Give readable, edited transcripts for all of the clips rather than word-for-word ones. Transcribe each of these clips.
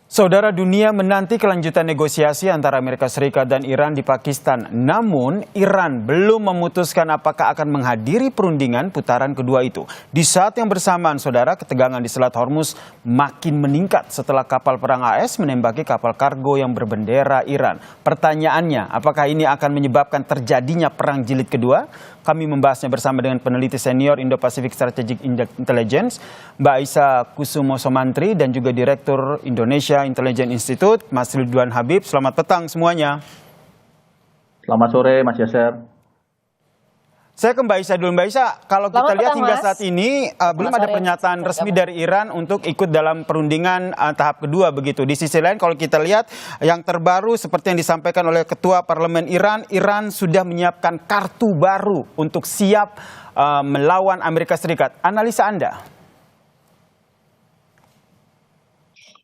Saudara, dunia menanti kelanjutan negosiasi antara Amerika Serikat dan Iran di Pakistan. Namun, Iran belum memutuskan apakah akan menghadiri perundingan putaran kedua itu. Di saat yang bersamaan, saudara, ketegangan di Selat Hormuz makin meningkat setelah kapal perang AS menembaki kapal kargo yang berbendera Iran. Pertanyaannya, apakah ini akan menyebabkan terjadinya perang jilid kedua? Kami membahasnya bersama dengan peneliti senior Indo-Pacific Strategic Intelligence, Mbak Aisyah Kusumo Somantri, dan juga Direktur Indonesia Intelligence Institute, Mas Ridwan Habib. Selamat petang semuanya. Selamat sore, Mas Yaser. Saya ke Mbak Aisyah dulu. Mbak Aisyah, kalau kita lihat hingga saat ini belum ada pernyataan resmi dari Iran untuk ikut dalam perundingan tahap kedua begitu. Di sisi lain kalau kita lihat yang terbaru seperti yang disampaikan oleh Ketua Parlemen Iran, Iran sudah menyiapkan kartu baru untuk siap melawan Amerika Serikat. Analisa Anda?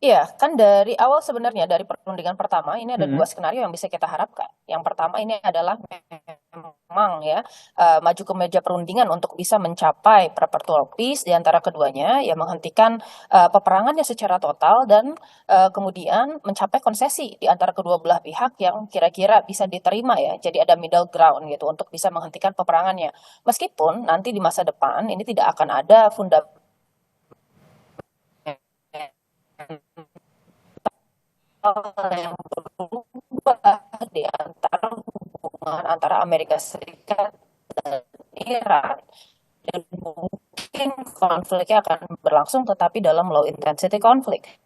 Iya, kan dari awal sebenarnya dari perundingan pertama ini ada dua skenario yang bisa kita harapkan. Yang pertama ini adalah memang ya maju ke meja perundingan untuk bisa mencapai perpetual peace di antara keduanya, ya menghentikan peperangannya secara total dan kemudian mencapai konsesi di antara kedua belah pihak yang kira-kira bisa diterima ya. Jadi ada middle ground gitu untuk bisa menghentikan peperangannya. Meskipun nanti di masa depan ini tidak akan ada fundamental yang berubah di antara hubungan antara Amerika Serikat dan Iran, dan mungkin konfliknya akan berlangsung tetapi dalam low intensity konflik.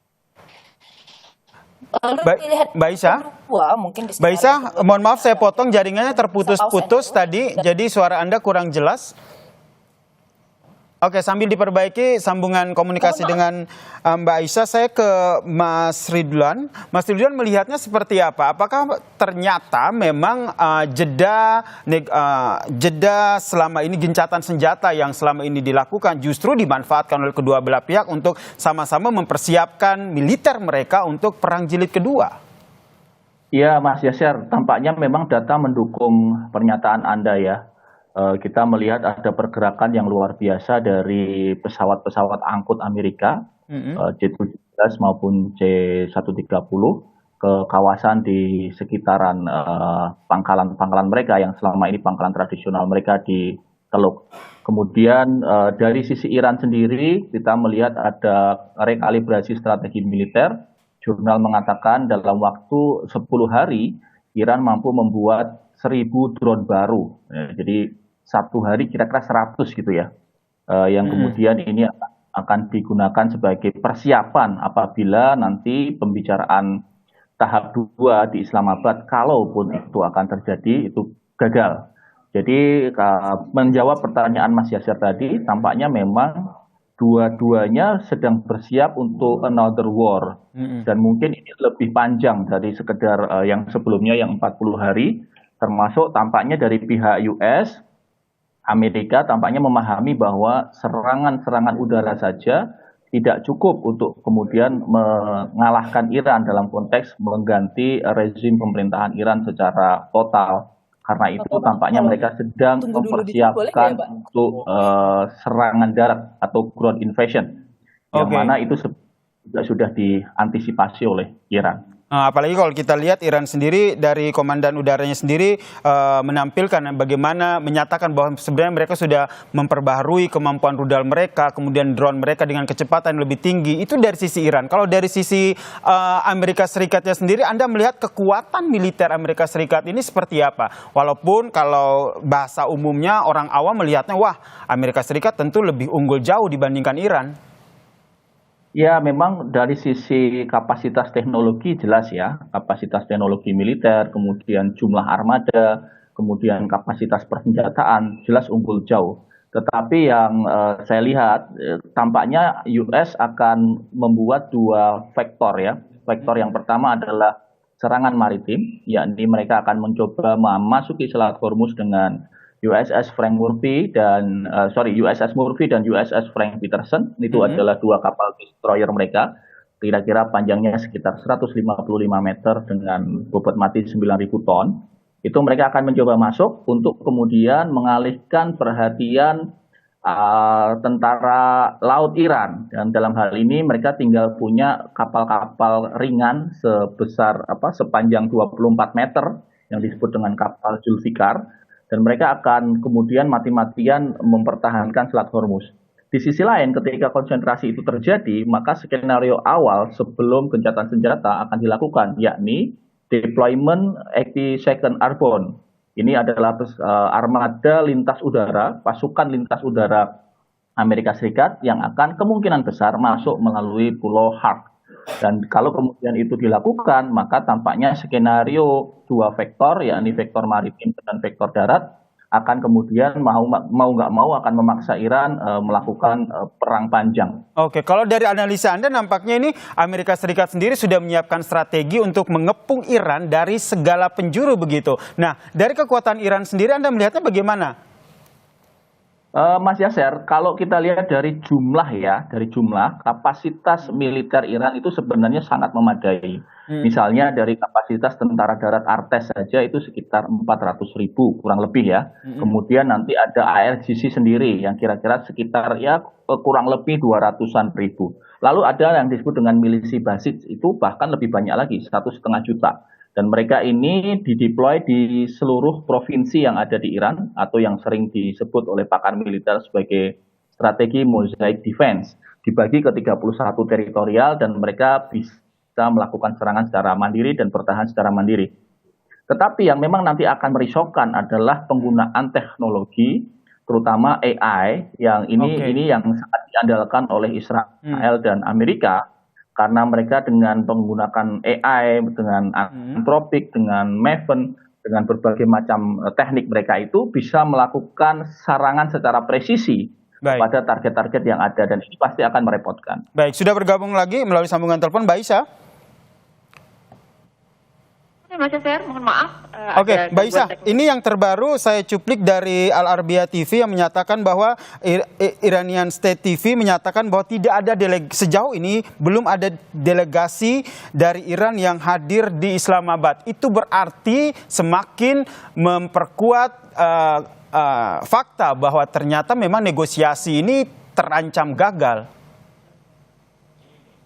Mbak Aisyah, Mbak Aisyah, mohon maaf saya potong, jaringannya terputus-putus tadi, jadi suara Anda kurang jelas. Oke, sambil diperbaiki sambungan komunikasi dengan Mbak Aisyah, saya ke Mas Ridwan. Mas Ridwan melihatnya seperti apa? Apakah ternyata memang jeda selama ini, gencatan senjata yang selama ini dilakukan justru dimanfaatkan oleh kedua belah pihak untuk sama-sama mempersiapkan militer mereka untuk perang jilid kedua? Iya, Mas Yaser, tampaknya memang data mendukung pernyataan Anda ya. Kita melihat ada pergerakan yang luar biasa dari pesawat-pesawat angkut Amerika, C-17 maupun C-130 ke kawasan di sekitaran pangkalan-pangkalan mereka yang selama ini pangkalan tradisional mereka di Teluk. Kemudian dari sisi Iran sendiri kita melihat ada rekalibrasi strategi militer. Jurnal mengatakan dalam waktu 10 hari Iran mampu membuat 1.000 drone baru. Jadi satu hari kira-kira 100 gitu ya, yang kemudian ini akan digunakan sebagai persiapan apabila nanti pembicaraan tahap 2 di Islamabad, kalaupun itu akan terjadi, itu gagal. Jadi menjawab pertanyaan Mas Yaser tadi, tampaknya memang dua-duanya sedang bersiap untuk another war, dan mungkin ini lebih panjang dari sekedar yang sebelumnya yang 40 hari, termasuk tampaknya dari pihak US, Amerika tampaknya memahami bahwa serangan-serangan udara saja tidak cukup untuk kemudian mengalahkan Iran dalam konteks mengganti rezim pemerintahan Iran secara total. Karena itu tampaknya mereka sedang mempersiapkan untuk serangan darat atau ground invasion, yang mana itu sudah diantisipasi oleh Iran. Apalagi kalau kita lihat Iran sendiri dari komandan udaranya sendiri menampilkan bagaimana menyatakan bahwa sebenarnya mereka sudah memperbaharui kemampuan rudal mereka, kemudian drone mereka dengan kecepatan yang lebih tinggi. Itu dari sisi Iran. Kalau dari sisi Amerika Serikatnya sendiri, Anda melihat kekuatan militer Amerika Serikat ini seperti apa? Walaupun kalau bahasa umumnya orang awam melihatnya, wah Amerika Serikat tentu lebih unggul jauh dibandingkan Iran. Ya, memang dari sisi kapasitas teknologi jelas ya, kapasitas teknologi militer, kemudian jumlah armada, kemudian kapasitas persenjataan jelas unggul jauh. Tetapi yang saya lihat tampaknya US akan membuat dua vektor ya. Vektor yang pertama adalah serangan maritim, yakni mereka akan mencoba memasuki Selat Hormuz dengan USS Murphy dan USS Frank Peterson. Itu adalah dua kapal destroyer mereka, kira-kira panjangnya sekitar 155 meter dengan bobot mati 9.000 ton. Itu mereka akan mencoba masuk untuk kemudian mengalihkan perhatian tentara laut Iran, dan dalam hal ini mereka tinggal punya kapal-kapal ringan sepanjang 24 meter yang disebut dengan kapal Zulfikar, dan mereka akan kemudian mati-matian mempertahankan Selat Hormuz. Di sisi lain, ketika konsentrasi itu terjadi, maka skenario awal sebelum gencatan senjata akan dilakukan, yakni deployment 82nd Airborne. Ini adalah armada lintas udara, pasukan lintas udara Amerika Serikat yang akan kemungkinan besar masuk melalui Pulau Hark. Dan kalau kemudian itu dilakukan, maka tampaknya skenario dua vektor, yakni vektor maritim dan vektor darat, akan kemudian mau nggak mau akan memaksa Iran melakukan perang panjang. Oke, kalau dari analisa Anda nampaknya ini Amerika Serikat sendiri sudah menyiapkan strategi untuk mengepung Iran dari segala penjuru begitu. Nah, dari kekuatan Iran sendiri Anda melihatnya bagaimana? Mas Yaser, kalau kita lihat dari jumlah kapasitas militer Iran itu sebenarnya sangat memadai. Misalnya dari kapasitas tentara darat Artes saja itu sekitar 400.000 kurang lebih ya. Kemudian nanti ada ARGC sendiri yang kira-kira sekitar kurang lebih 200-an ribu. Lalu ada yang disebut dengan milisi basis, itu bahkan lebih banyak lagi, 1,5 juta. Dan mereka ini dideploy di seluruh provinsi yang ada di Iran, atau yang sering disebut oleh pakar militer sebagai strategi mosaic defense. Dibagi ke 31 teritorial, dan mereka bisa melakukan serangan secara mandiri dan bertahan secara mandiri. Tetapi yang memang nanti akan merisaukan adalah penggunaan teknologi, terutama AI, yang ini yang sangat diandalkan oleh Israel dan Amerika. Karena mereka dengan menggunakan AI, dengan Anthropic, dengan Maven, dengan berbagai macam teknik mereka itu bisa melakukan serangan secara presisi pada target-target yang ada, dan ini pasti akan merepotkan. Baik, sudah bergabung lagi melalui sambungan telepon Mbak Isa. Mas Yaser, mohon maaf. Oke, Mbak Isa, ini yang terbaru saya cuplik dari Al Arabiya TV yang menyatakan bahwa Iranian State TV menyatakan bahwa tidak ada sejauh ini belum ada delegasi dari Iran yang hadir di Islamabad. Itu berarti semakin memperkuat fakta bahwa ternyata memang negosiasi ini terancam gagal.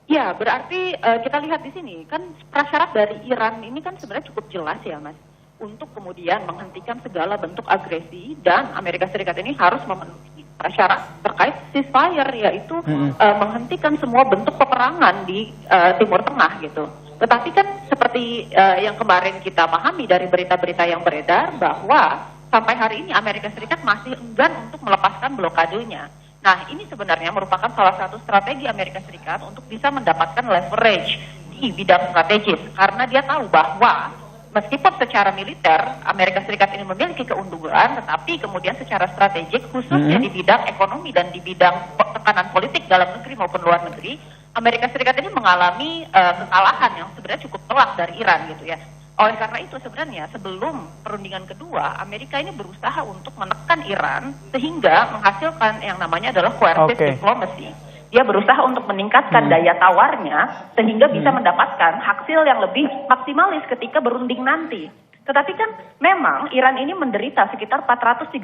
Ya, berarti kita lihat di sini kan prasyarat dari Iran ini kan sebenarnya cukup jelas ya, Mas, untuk kemudian menghentikan segala bentuk agresi, dan Amerika Serikat ini harus memenuhi prasyarat terkait ceasefire, yaitu menghentikan semua bentuk peperangan di Timur Tengah gitu. Tetapi kan seperti yang kemarin kita pahami dari berita-berita yang beredar, bahwa sampai hari ini Amerika Serikat masih enggan untuk melepaskan blokadenya. Nah, ini sebenarnya merupakan salah satu strategi Amerika Serikat untuk bisa mendapatkan leverage di bidang strategis. Karena dia tahu bahwa meskipun secara militer Amerika Serikat ini memiliki keunggulan, tetapi kemudian secara strategik, khususnya di bidang ekonomi dan di bidang tekanan politik dalam negeri maupun luar negeri, Amerika Serikat ini mengalami kekalahan yang sebenarnya cukup telak dari Iran gitu ya. Oleh karena itu sebenarnya sebelum perundingan kedua, Amerika ini berusaha untuk menekan Iran sehingga menghasilkan yang namanya adalah coercive diplomacy. Dia berusaha untuk meningkatkan daya tawarnya sehingga bisa mendapatkan hasil yang lebih maksimalis ketika berunding nanti. Tetapi kan memang Iran ini menderita sekitar 435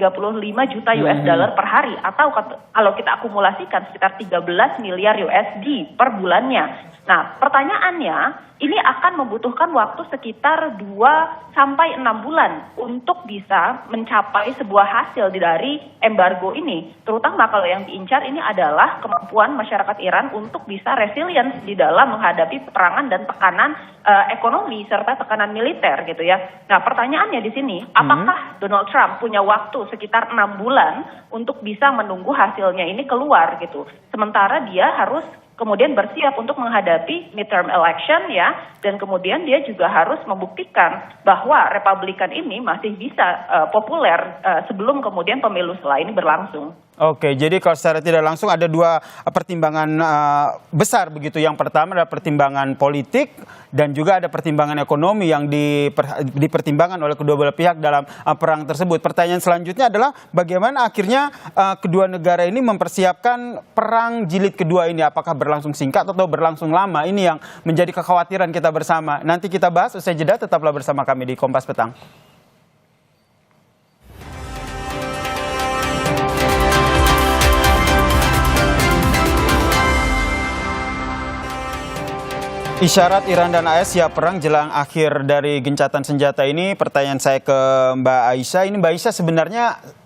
juta US dollar per hari, atau kalau kita akumulasikan sekitar 13 miliar USD per bulannya. Nah, pertanyaannya, ini akan membutuhkan waktu sekitar 2-6 bulan untuk bisa mencapai sebuah hasil dari embargo ini. Terutama kalau yang diincar ini adalah kemampuan masyarakat Iran untuk bisa resilience di dalam menghadapi peperangan dan tekanan ekonomi serta tekanan militer gitu ya. Nah, pertanyaannya di sini, apakah Donald Trump punya waktu sekitar 6 bulan untuk bisa menunggu hasilnya ini keluar gitu. Sementara dia harus kemudian bersiap untuk menghadapi midterm election ya, dan kemudian dia juga harus membuktikan bahwa Republikan ini masih bisa populer sebelum kemudian pemilu setelah ini berlangsung. Oke, jadi kalau secara tidak langsung ada dua pertimbangan besar begitu. Yang pertama adalah pertimbangan politik dan juga ada pertimbangan ekonomi yang dipertimbangkan oleh kedua belah pihak dalam perang tersebut. Pertanyaan selanjutnya adalah bagaimana akhirnya kedua negara ini mempersiapkan perang jilid kedua ini. Apakah berlangsung singkat atau berlangsung lama? Ini yang menjadi kekhawatiran kita bersama. Nanti kita bahas usai jeda, tetaplah bersama kami di Kompas Petang. Isyarat Iran dan AS siap perang jelang akhir dari gencatan senjata ini. Pertanyaan saya ke Mbak Aisyah. Ini Mbak Aisyah sebenarnya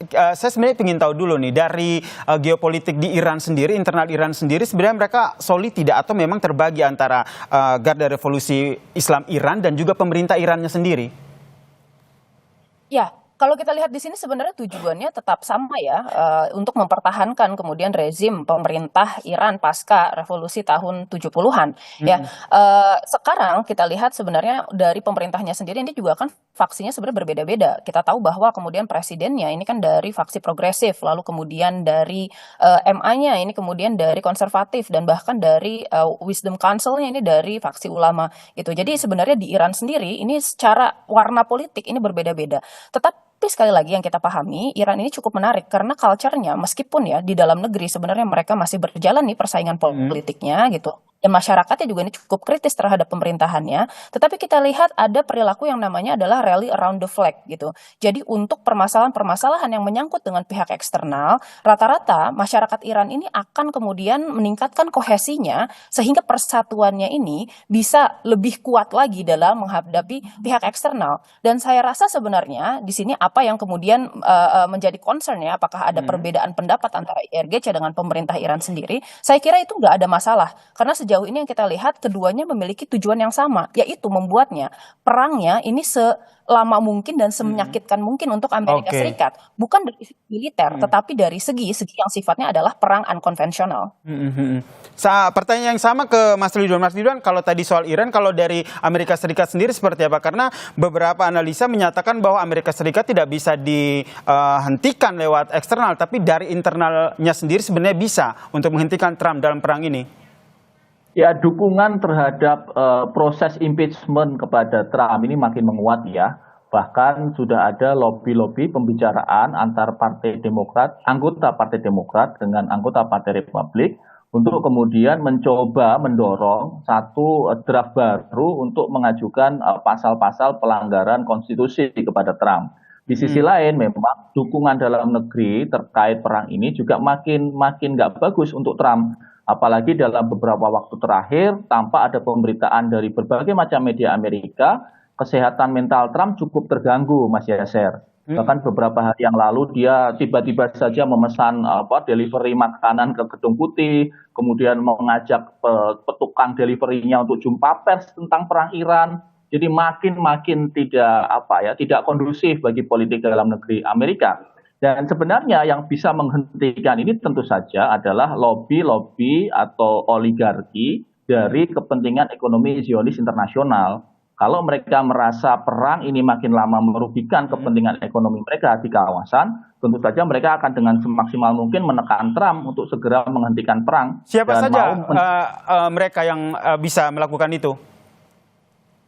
saya sebenarnya ingin tahu dulu nih dari geopolitik di Iran sendiri, internal Iran sendiri sebenarnya mereka solid tidak atau memang terbagi antara Garda Revolusi Islam Iran dan juga pemerintah Irannya sendiri? Ya, kalau kita lihat di sini sebenarnya tujuannya tetap sama ya, untuk mempertahankan kemudian rezim pemerintah Iran pasca revolusi tahun 70-an ya. Sekarang kita lihat sebenarnya dari pemerintahnya sendiri ini juga kan faksinya sebenarnya berbeda-beda. Kita tahu bahwa kemudian presidennya ini kan dari faksi progresif, lalu kemudian dari MA-nya ini kemudian dari konservatif dan bahkan dari Wisdom Council-nya ini dari faksi ulama gitu. Jadi sebenarnya di Iran sendiri ini secara warna politik ini berbeda-beda. Tapi sekali lagi yang kita pahami, Iran ini cukup menarik karena culture-nya meskipun ya di dalam negeri sebenarnya mereka masih berjalan nih persaingan politiknya gitu. Dan masyarakatnya juga ini cukup kritis terhadap pemerintahannya. Tetapi kita lihat ada perilaku yang namanya adalah rally around the flag gitu. Jadi untuk permasalahan-permasalahan yang menyangkut dengan pihak eksternal, rata-rata masyarakat Iran ini akan kemudian meningkatkan kohesinya sehingga persatuannya ini bisa lebih kuat lagi dalam menghadapi pihak eksternal. Dan saya rasa sebenarnya di sini apa yang kemudian menjadi concern ya, apakah ada perbedaan pendapat antara IRGC dengan pemerintah Iran sendiri? Saya kira itu nggak ada masalah karena sejauh ini yang kita lihat keduanya memiliki tujuan yang sama, yaitu membuatnya perangnya ini selama mungkin dan semenyakitkan mungkin untuk Amerika Serikat, bukan dari segi militer, tetapi dari segi yang sifatnya adalah perang unkonvensional. Pertanyaan yang sama ke Mas Ridwan. Mas Ridwan, kalau tadi soal Iran, kalau dari Amerika Serikat sendiri seperti apa? Karena beberapa analisa menyatakan bahwa Amerika Serikat tidak bisa dihentikan lewat eksternal, tapi dari internalnya sendiri sebenarnya bisa untuk menghentikan Trump dalam perang ini. Ya, dukungan terhadap proses impeachment kepada Trump ini makin menguat ya. Bahkan sudah ada lobby-lobby pembicaraan antar Partai Demokrat, anggota Partai Demokrat dengan anggota Partai Republik untuk kemudian mencoba mendorong satu draft baru untuk mengajukan pasal-pasal pelanggaran konstitusi kepada Trump. Di sisi lain memang dukungan dalam negeri terkait perang ini juga makin nggak bagus untuk Trump. Apalagi dalam beberapa waktu terakhir tampak ada pemberitaan dari berbagai macam media Amerika, kesehatan mental Trump cukup terganggu, Mas Yaser. Bahkan beberapa hari yang lalu dia tiba-tiba saja memesan delivery makanan ke Gedung Putih, kemudian mengajak petukang deliverynya untuk jumpa pers tentang perang Iran. Jadi makin tidak kondusif bagi politik dalam negeri Amerika. Dan sebenarnya yang bisa menghentikan ini tentu saja adalah lobby-lobby atau oligarki dari kepentingan ekonomi Zionis internasional. Kalau mereka merasa perang ini makin lama merugikan kepentingan ekonomi mereka di kawasan, tentu saja mereka akan dengan semaksimal mungkin menekan Trump untuk segera menghentikan perang. Siapa saja mereka yang bisa melakukan itu?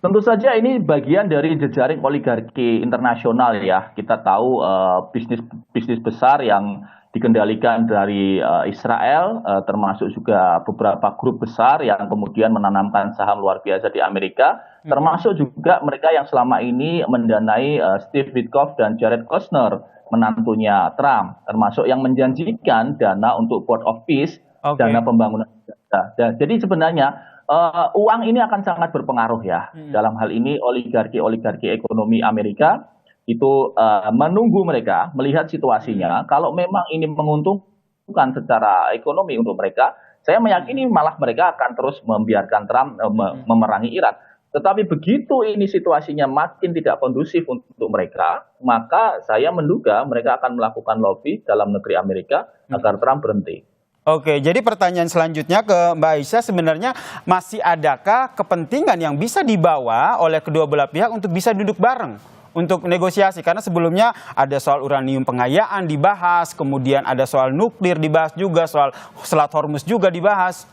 Tentu saja ini bagian dari jejaring oligarki internasional ya. Kita tahu bisnis besar yang dikendalikan dari Israel, termasuk juga beberapa grup besar yang kemudian menanamkan saham luar biasa di Amerika, termasuk juga mereka yang selama ini mendanai Steve Witkoff dan Jared Kushner, menantunya Trump, termasuk yang menjanjikan dana untuk Board of Peace, dana pembangunan. Jadi sebenarnya uang ini akan sangat berpengaruh ya. Dalam hal ini oligarki ekonomi Amerika itu menunggu mereka melihat situasinya. Kalau memang ini menguntungkan secara ekonomi untuk mereka, saya meyakini malah mereka akan terus membiarkan Trump memerangi Iran. Tetapi begitu ini situasinya makin tidak kondusif untuk mereka, maka saya menduga mereka akan melakukan lobby dalam negeri Amerika agar Trump berhenti. Oke, jadi pertanyaan selanjutnya ke Mbak Aisyah, sebenarnya masih adakah kepentingan yang bisa dibawa oleh kedua belah pihak untuk bisa duduk bareng untuk negosiasi? Karena sebelumnya ada soal uranium pengayaan dibahas, kemudian ada soal nuklir dibahas juga, soal Selat Hormuz juga dibahas.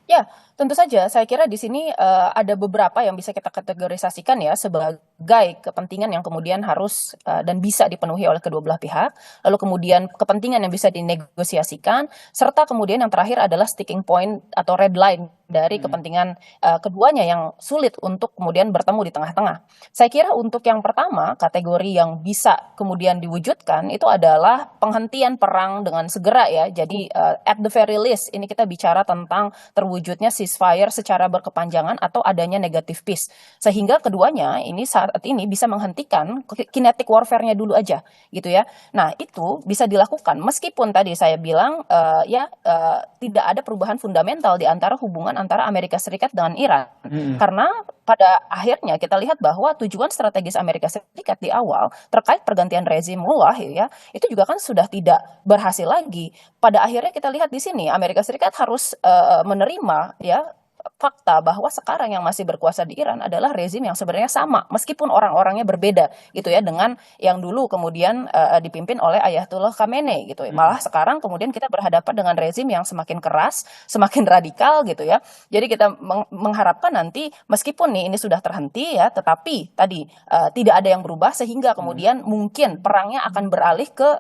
Ya, tentu saja. Saya kira di sini ada beberapa yang bisa kita kategorisasikan ya sebagai kepentingan yang kemudian harus dan bisa dipenuhi oleh kedua belah pihak. Lalu kemudian kepentingan yang bisa dinegosiasikan, serta kemudian yang terakhir adalah sticking point atau red line dari kepentingan keduanya yang sulit untuk kemudian bertemu di tengah-tengah. Saya kira untuk yang pertama, kategori yang bisa kemudian diwujudkan itu adalah penghentian perang dengan segera ya. Jadi at the very least ini kita bicara tentang terwujudnya ceasefire secara berkepanjangan atau adanya negative peace. Sehingga keduanya ini saat ini bisa menghentikan kinetic warfare-nya dulu aja gitu ya. Nah, itu bisa dilakukan meskipun tadi saya bilang tidak ada perubahan fundamental di antara hubungan antara Amerika Serikat dengan Iran. Karena pada akhirnya kita lihat bahwa tujuan strategis Amerika Serikat di awal terkait pergantian rezim Mullah ya, itu juga kan sudah tidak berhasil lagi. Pada akhirnya kita lihat di sini Amerika Serikat harus menerima ya fakta bahwa sekarang yang masih berkuasa di Iran adalah rezim yang sebenarnya sama meskipun orang-orangnya berbeda gitu ya dengan yang dulu kemudian dipimpin oleh Ayatollah Khamenei gitu ya. Malah sekarang kemudian kita berhadapan dengan rezim yang semakin keras, semakin radikal gitu ya. Jadi kita mengharapkan nanti meskipun nih ini sudah terhenti ya, tetapi tadi tidak ada yang berubah sehingga kemudian mungkin perangnya akan beralih ke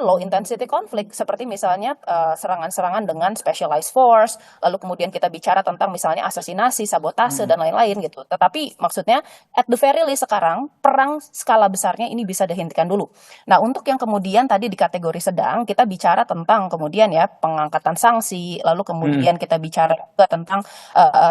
low intensity conflict seperti misalnya serangan-serangan dengan specialized force, lalu kemudian kita bicara tentang misalnya asasinasi, sabotase dan lain-lain gitu. Tetapi maksudnya at the very least sekarang perang skala besarnya ini bisa dihentikan dulu. Nah, untuk yang kemudian tadi di kategori sedang kita bicara tentang kemudian ya pengangkatan sanksi, lalu kemudian kita bicara juga tentang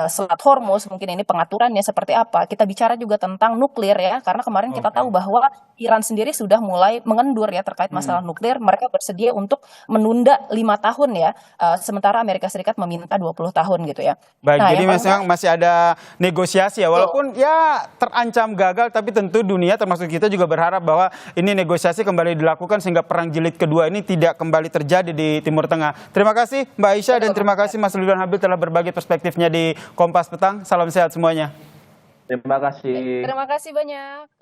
Selat Hormuz, mungkin ini pengaturannya seperti apa. Kita bicara juga tentang nuklir ya, karena kemarin kita tahu bahwa Iran sendiri sudah mulai mengendur ya terkait masalah nuklir. Mereka bersedia untuk menunda 5 tahun ya, sementara Amerika Serikat meminta 20 tahun gitu ya. Baik, Nah, jadi memang masih ada negosiasi ya, walaupun ya terancam gagal, tapi tentu dunia termasuk kita juga berharap bahwa ini negosiasi kembali dilakukan sehingga perang jilid kedua ini tidak kembali terjadi di Timur Tengah. Terima kasih Mbak Aisyah dan terima kasih Mas Ridwan Habib telah berbagi perspektifnya di Kompas Petang. Salam sehat semuanya. Terima kasih. Terima kasih banyak.